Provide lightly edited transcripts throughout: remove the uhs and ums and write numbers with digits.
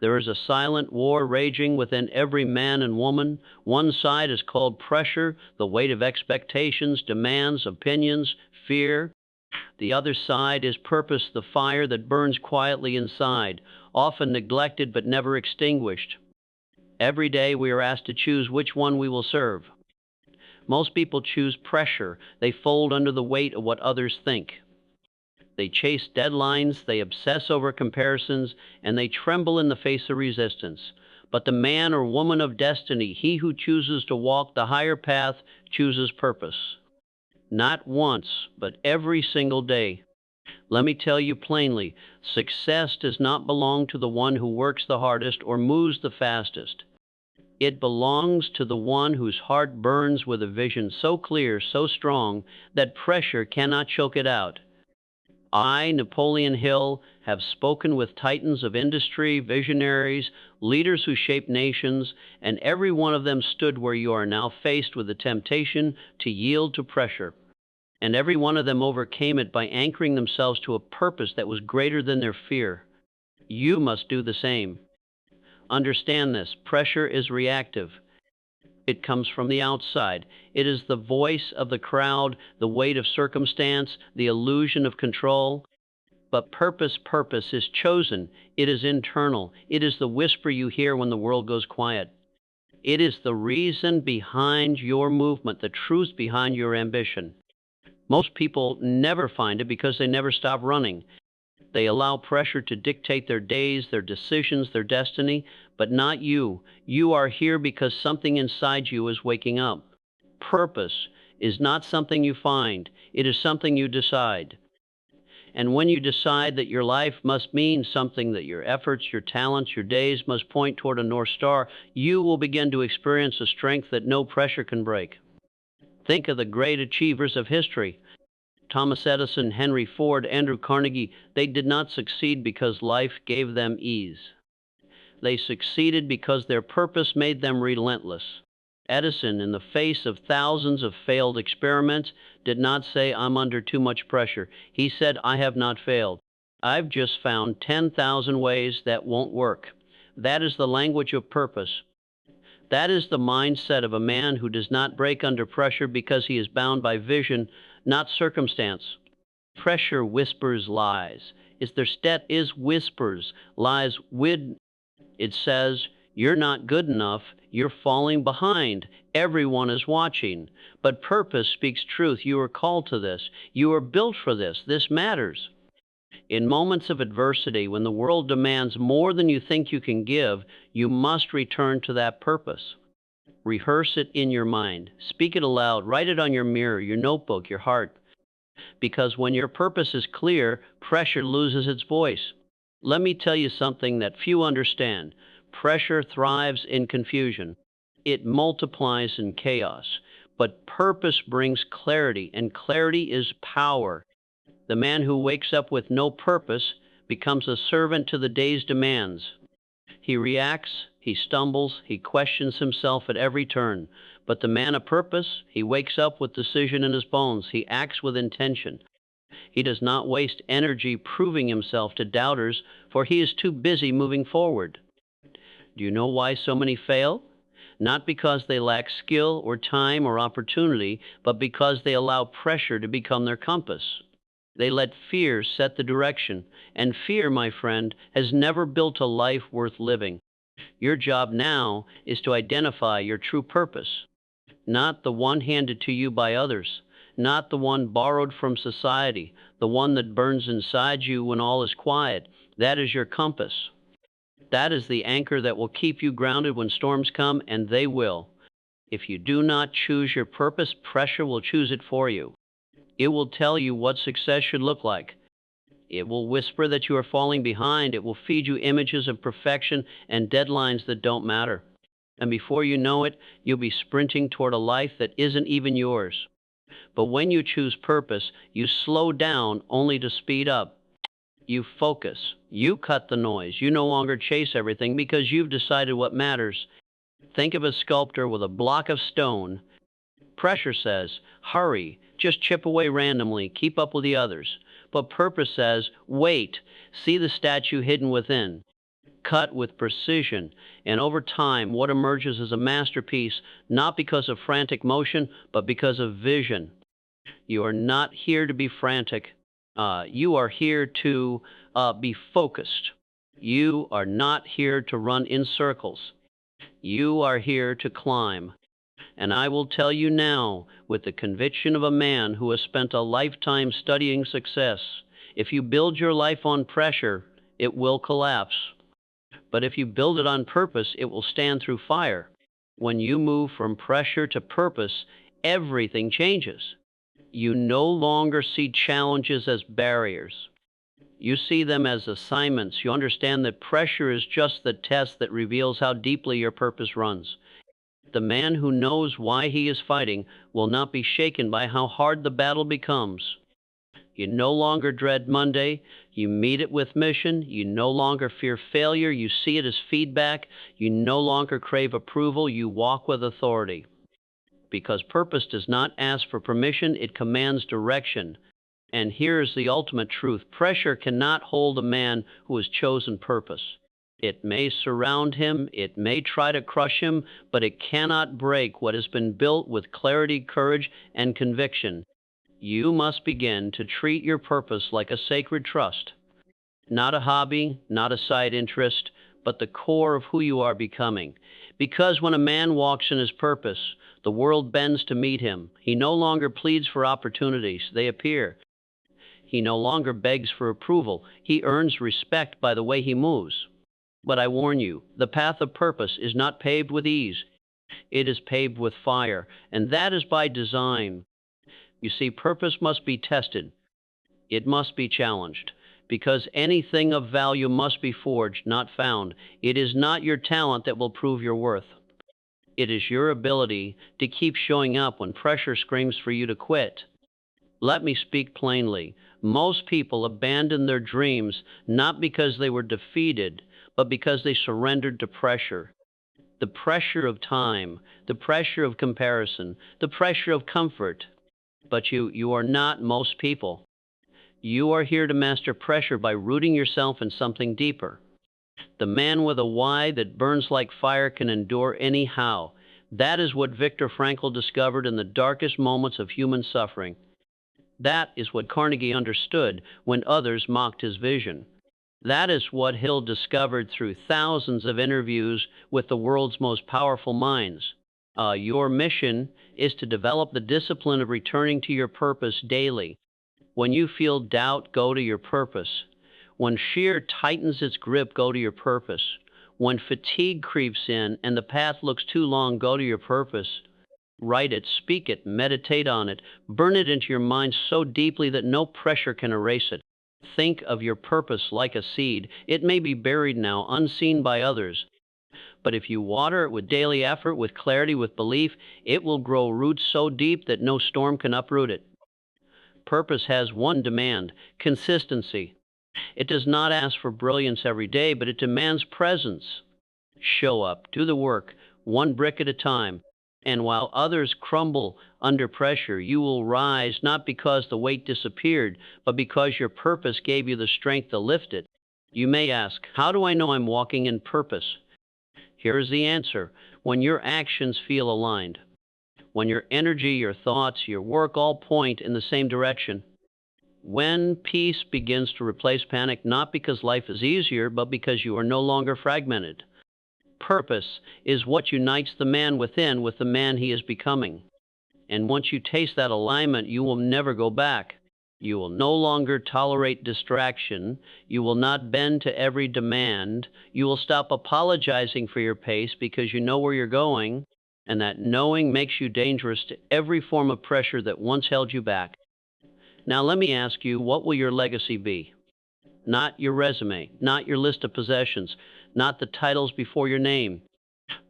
There is a silent war raging within every man and woman. One side is called pressure, the weight of expectations, demands, opinions, fear. The other side is purpose, the fire that burns quietly inside, often neglected but never extinguished. Every day we are asked to choose which one we will serve. Most people choose pressure. They fold under the weight of what others think. They chase deadlines, they obsess over comparisons, and they tremble in the face of resistance. But the man or woman of destiny, he who chooses to walk the higher path, chooses purpose. Not once, but every single day. Let me tell you plainly, success does not belong to the one who works the hardest or moves the fastest. It belongs to the one whose heart burns with a vision so clear, so strong, that pressure cannot choke it out. I, Napoleon Hill, have spoken with titans of industry, visionaries, leaders who shape nations, and every one of them stood where you are now faced with the temptation to yield to pressure. And every one of them overcame it by anchoring themselves to a purpose that was greater than their fear. You must do the same. Understand this, pressure is reactive. It comes from the outside. It is the voice of the crowd, the weight of circumstance, the illusion of control. But purpose is chosen. It is internal. It is the whisper you hear when the world goes quiet. It is the reason behind your movement, the truth behind your ambition. Most people never find it because they never stop running. They allow pressure to dictate their days, their decisions, their destiny, but not you. You are here because something inside you is waking up. Purpose is not something you find. It is something you decide. And when you decide that your life must mean something, that your efforts, your talents, your days must point toward a North Star, you will begin to experience a strength that no pressure can break. Think of the great achievers of history. Thomas Edison, Henry Ford, Andrew Carnegie, they did not succeed because life gave them ease. They succeeded because their purpose made them relentless. Edison, in the face of thousands of failed experiments, did not say, "I'm under too much pressure." He said, "I have not failed. I've just found 10,000 ways that won't work." That is the language of purpose. That is the mindset of a man who does not break under pressure because he is bound by vision, not circumstance. Pressure whispers lies. Is whispers lies with. It says, "You're not good enough. You're falling behind. Everyone is watching." But purpose speaks truth. You are called to this. You are built for this. This matters. In moments of adversity, when the world demands more than you think you can give, you must return to that purpose. Rehearse it in your mind. Speak it aloud. Write it on your mirror, your notebook, your heart. Because when your purpose is clear, pressure loses its voice. Let me tell you something that few understand. Pressure thrives in confusion. It multiplies in chaos. But purpose brings clarity, and clarity is power. The man who wakes up with no purpose becomes a servant to the day's demands. He reacts, he stumbles, he questions himself at every turn. But the man of purpose, he wakes up with decision in his bones. He acts with intention. He does not waste energy proving himself to doubters, for he is too busy moving forward. Do you know why so many fail? Not because they lack skill or time or opportunity, but because they allow pressure to become their compass. They let fear set the direction, and fear, my friend, has never built a life worth living. Your job now is to identify your true purpose, not the one handed to you by others, not the one borrowed from society, the one that burns inside you when all is quiet. That is your compass. That is the anchor that will keep you grounded when storms come, and they will. If you do not choose your purpose, pressure will choose it for you. It will tell you what success should look like. It will whisper that you are falling behind. It will feed you images of perfection and deadlines that don't matter. And before you know it, you'll be sprinting toward a life that isn't even yours. But when you choose purpose, you slow down only to speed up. You focus. You cut the noise. You no longer chase everything because you've decided what matters. Think of a sculptor with a block of stone. Pressure says, "Hurry, just chip away randomly, keep up with the others." But purpose says, "Wait, see the statue hidden within." cut with precision, and over time, what emerges is a masterpiece, not because of frantic motion, but because of vision. You are not here to be frantic. You are here to be focused. You are not here to run in circles. You are here to climb. And I will tell you now, with the conviction of a man who has spent a lifetime studying success, if you build your life on pressure, it will collapse. But if you build it on purpose, it will stand through fire. When you move from pressure to purpose, everything changes. You no longer see challenges as barriers. You see them as assignments. You understand that pressure is just the test that reveals how deeply your purpose runs. The man who knows why he is fighting will not be shaken by how hard the battle becomes. You no longer dread Monday. You meet it with mission. You no longer fear failure. You see it as feedback. You no longer crave approval. You walk with authority. Because purpose does not ask for permission, it commands direction. And here is the ultimate truth. Pressure cannot hold a man who has chosen purpose. It may surround him, it may try to crush him, but it cannot break what has been built with clarity, courage, and conviction. You must begin to treat your purpose like a sacred trust. Not a hobby, not a side interest, but the core of who you are becoming. Because when a man walks in his purpose, the world bends to meet him. He no longer pleads for opportunities, they appear. He no longer begs for approval. He earns respect by the way he moves. But I warn you, the path of purpose is not paved with ease. It is paved with fire, and that is by design. You see, purpose must be tested. It must be challenged, because anything of value must be forged, not found. It is not your talent that will prove your worth. It is your ability to keep showing up when pressure screams for you to quit. Let me speak plainly. Most people abandon their dreams not because they were defeated, but because they surrendered to pressure. The pressure of time, the pressure of comparison, the pressure of comfort. But you are not most people. You are here to master pressure by rooting yourself in something deeper. The man with a why that burns like fire can endure anyhow. That is what Viktor Frankl discovered in the darkest moments of human suffering. That is what Carnegie understood when others mocked his vision. That is what Hill discovered through thousands of interviews with the world's most powerful minds. Your mission is to develop the discipline of returning to your purpose daily. When you feel doubt, go to your purpose. When fear tightens its grip, go to your purpose. When fatigue creeps in and the path looks too long, go to your purpose. Write it, speak it, meditate on it, burn it into your mind so deeply that no pressure can erase it. Think of your purpose like a seed. It may be buried now, unseen by others. But if you water it with daily effort, with clarity, with belief, it will grow roots so deep that no storm can uproot it. Purpose has one demand: consistency. It does not ask for brilliance every day, but it demands presence. Show up, do the work, one brick at a time. And while others crumble under pressure, you will rise not because the weight disappeared, but because your purpose gave you the strength to lift it. You may ask, how do I know I'm walking in purpose? Here is the answer: when your actions feel aligned. When your energy, your thoughts, your work all point in the same direction. When peace begins to replace panic, not because life is easier, but because you are no longer fragmented. Purpose is what unites the man within with the man he is becoming. And once you taste that alignment, you will never go back. You will no longer tolerate distraction. You will not bend to every demand. You will stop apologizing for your pace because you know where you're going, and that knowing makes you dangerous to every form of pressure that once held you back. Now let me ask you, what will your legacy be? Not your resume, not your list of possessions, not the titles before your name,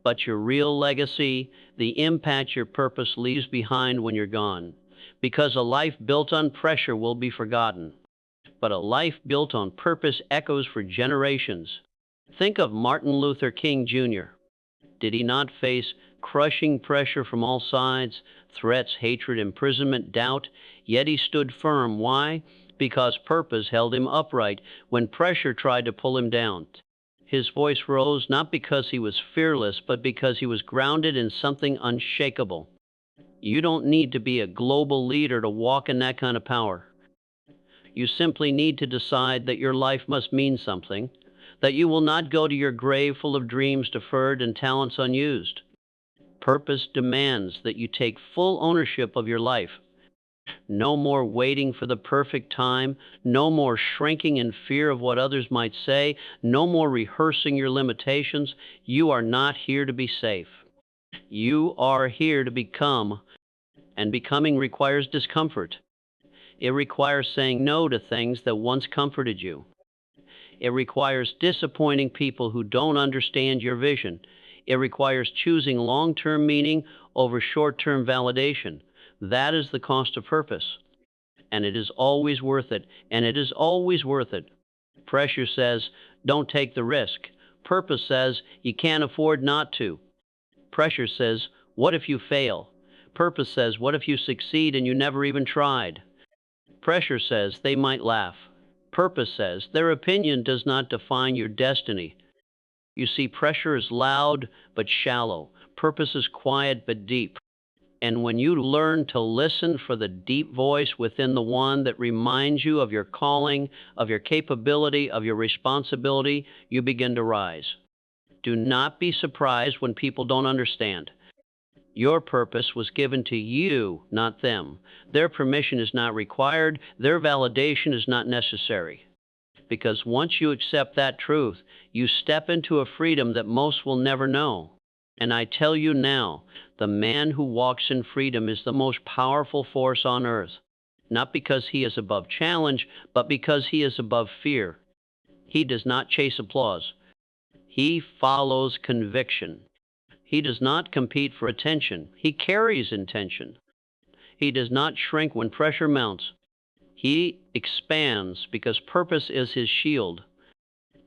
but your real legacy, the impact your purpose leaves behind when you're gone. Because a life built on pressure will be forgotten, but a life built on purpose echoes for generations. Think of Martin Luther King Jr. Did he not face crushing pressure from all sides, threats, hatred, imprisonment, doubt? Yet he stood firm. Why? Because purpose held him upright when pressure tried to pull him down. His voice rose not because he was fearless, but because he was grounded in something unshakable. You don't need to be a global leader to walk in that kind of power. You simply need to decide that your life must mean something, that you will not go to your grave full of dreams deferred and talents unused. Purpose demands that you take full ownership of your life. No more waiting for the perfect time, no more shrinking in fear of what others might say, no more rehearsing your limitations. You are not here to be safe. You are here to become, and becoming requires discomfort. It requires saying no to things that once comforted you. It requires disappointing people who don't understand your vision. It requires choosing long-term meaning over short-term validation. That is the cost of purpose. And it is always worth it. And it is always worth it. Pressure says, don't take the risk. Purpose says, you can't afford not to. Pressure says, what if you fail? Purpose says, what if you succeed and you never even tried? Pressure says, they might laugh. Purpose says, their opinion does not define your destiny. You see, pressure is loud but shallow. Purpose is quiet but deep. And when you learn to listen for the deep voice within the one that reminds you of your calling, of your capability, of your responsibility, you begin to rise. Do not be surprised when people don't understand. Your purpose was given to you, not them. Their permission is not required. Their validation is not necessary. Because once you accept that truth, you step into a freedom that most will never know. And I tell you now, the man who walks in freedom is the most powerful force on earth. Not because he is above challenge, but because he is above fear. He does not chase applause. He follows conviction. He does not compete for attention. He carries intention. He does not shrink when pressure mounts. He expands because purpose is his shield.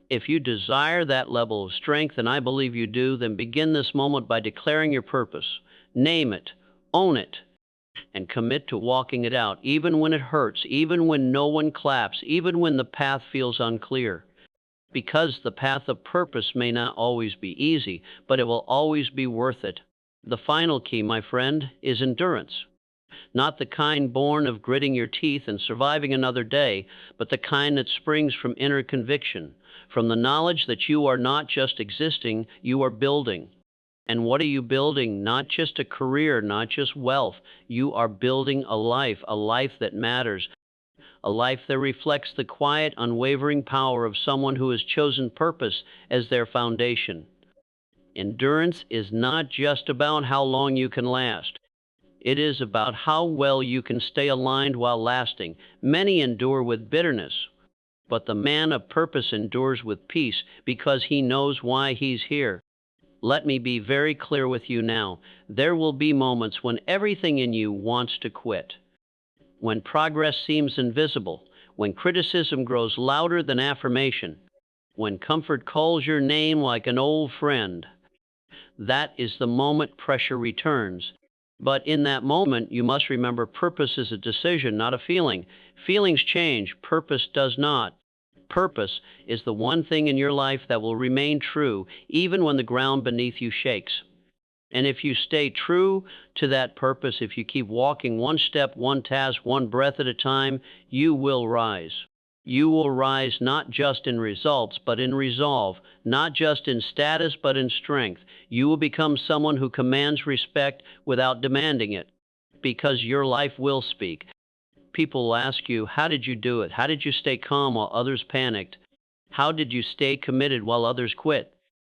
If you desire that level of strength, and I believe you do, then begin this moment by declaring your purpose. Name it, own it, and commit to walking it out, even when it hurts, even when no one claps, even when the path feels unclear. Because the path of purpose may not always be easy, but it will always be worth it. The final key, my friend, is endurance. Not the kind born of gritting your teeth and surviving another day, but the kind that springs from inner conviction, from the knowledge that you are not just existing, you are building. And what are you building? Not just a career, not just wealth. You are building a life that matters, a life that reflects the quiet, unwavering power of someone who has chosen purpose as their foundation. Endurance is not just about how long you can last. It is about how well you can stay aligned while lasting. Many endure with bitterness, but the man of purpose endures with peace because he knows why he's here. Let me be very clear with you now. There will be moments when everything in you wants to quit, when progress seems invisible, when criticism grows louder than affirmation, when comfort calls your name like an old friend. That is the moment pressure returns. But in that moment, you must remember purpose is a decision, not a feeling. Feelings change, purpose does not. Purpose is the one thing in your life that will remain true, even when the ground beneath you shakes. And if you stay true to that purpose, if you keep walking one step, one task, one breath at a time, you will rise. You will rise not just in results, but in resolve, not just in status, but in strength. You will become someone who commands respect without demanding it, because your life will speak. People will ask you, how did you do it? How did you stay calm while others panicked? How did you stay committed while others quit?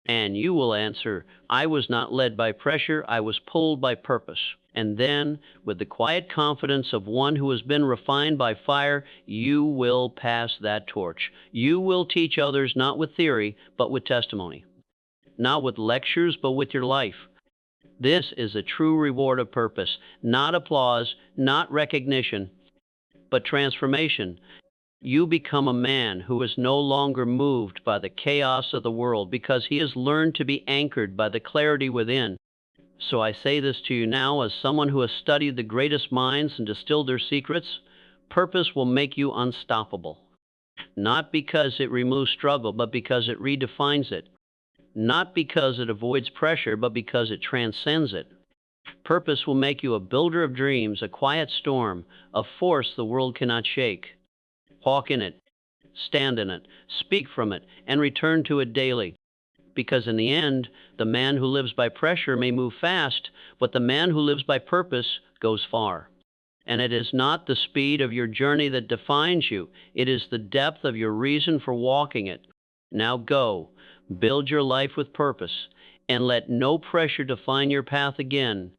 And you will answer, I was not led by pressure, I was pulled by purpose. And then, with the quiet confidence of one who has been refined by fire, you will pass that torch. You will teach others not with theory, but with testimony. Not with lectures, but with your life. This is a true reward of purpose, not applause, not recognition, but transformation. You become a man who is no longer moved by the chaos of the world because he has learned to be anchored by the clarity within. So I say this to you now as someone who has studied the greatest minds and distilled their secrets. Purpose will make you unstoppable. Not because it removes struggle, but because it redefines it. Not because it avoids pressure, but because it transcends it. Purpose will make you a builder of dreams, a quiet storm, a force the world cannot shake. Walk in it, stand in it, speak from it, and return to it daily. Because in the end, the man who lives by pressure may move fast, but the man who lives by purpose goes far. And it is not the speed of your journey that defines you, it is the depth of your reason for walking it. Now go, build your life with purpose, and let no pressure define your path again.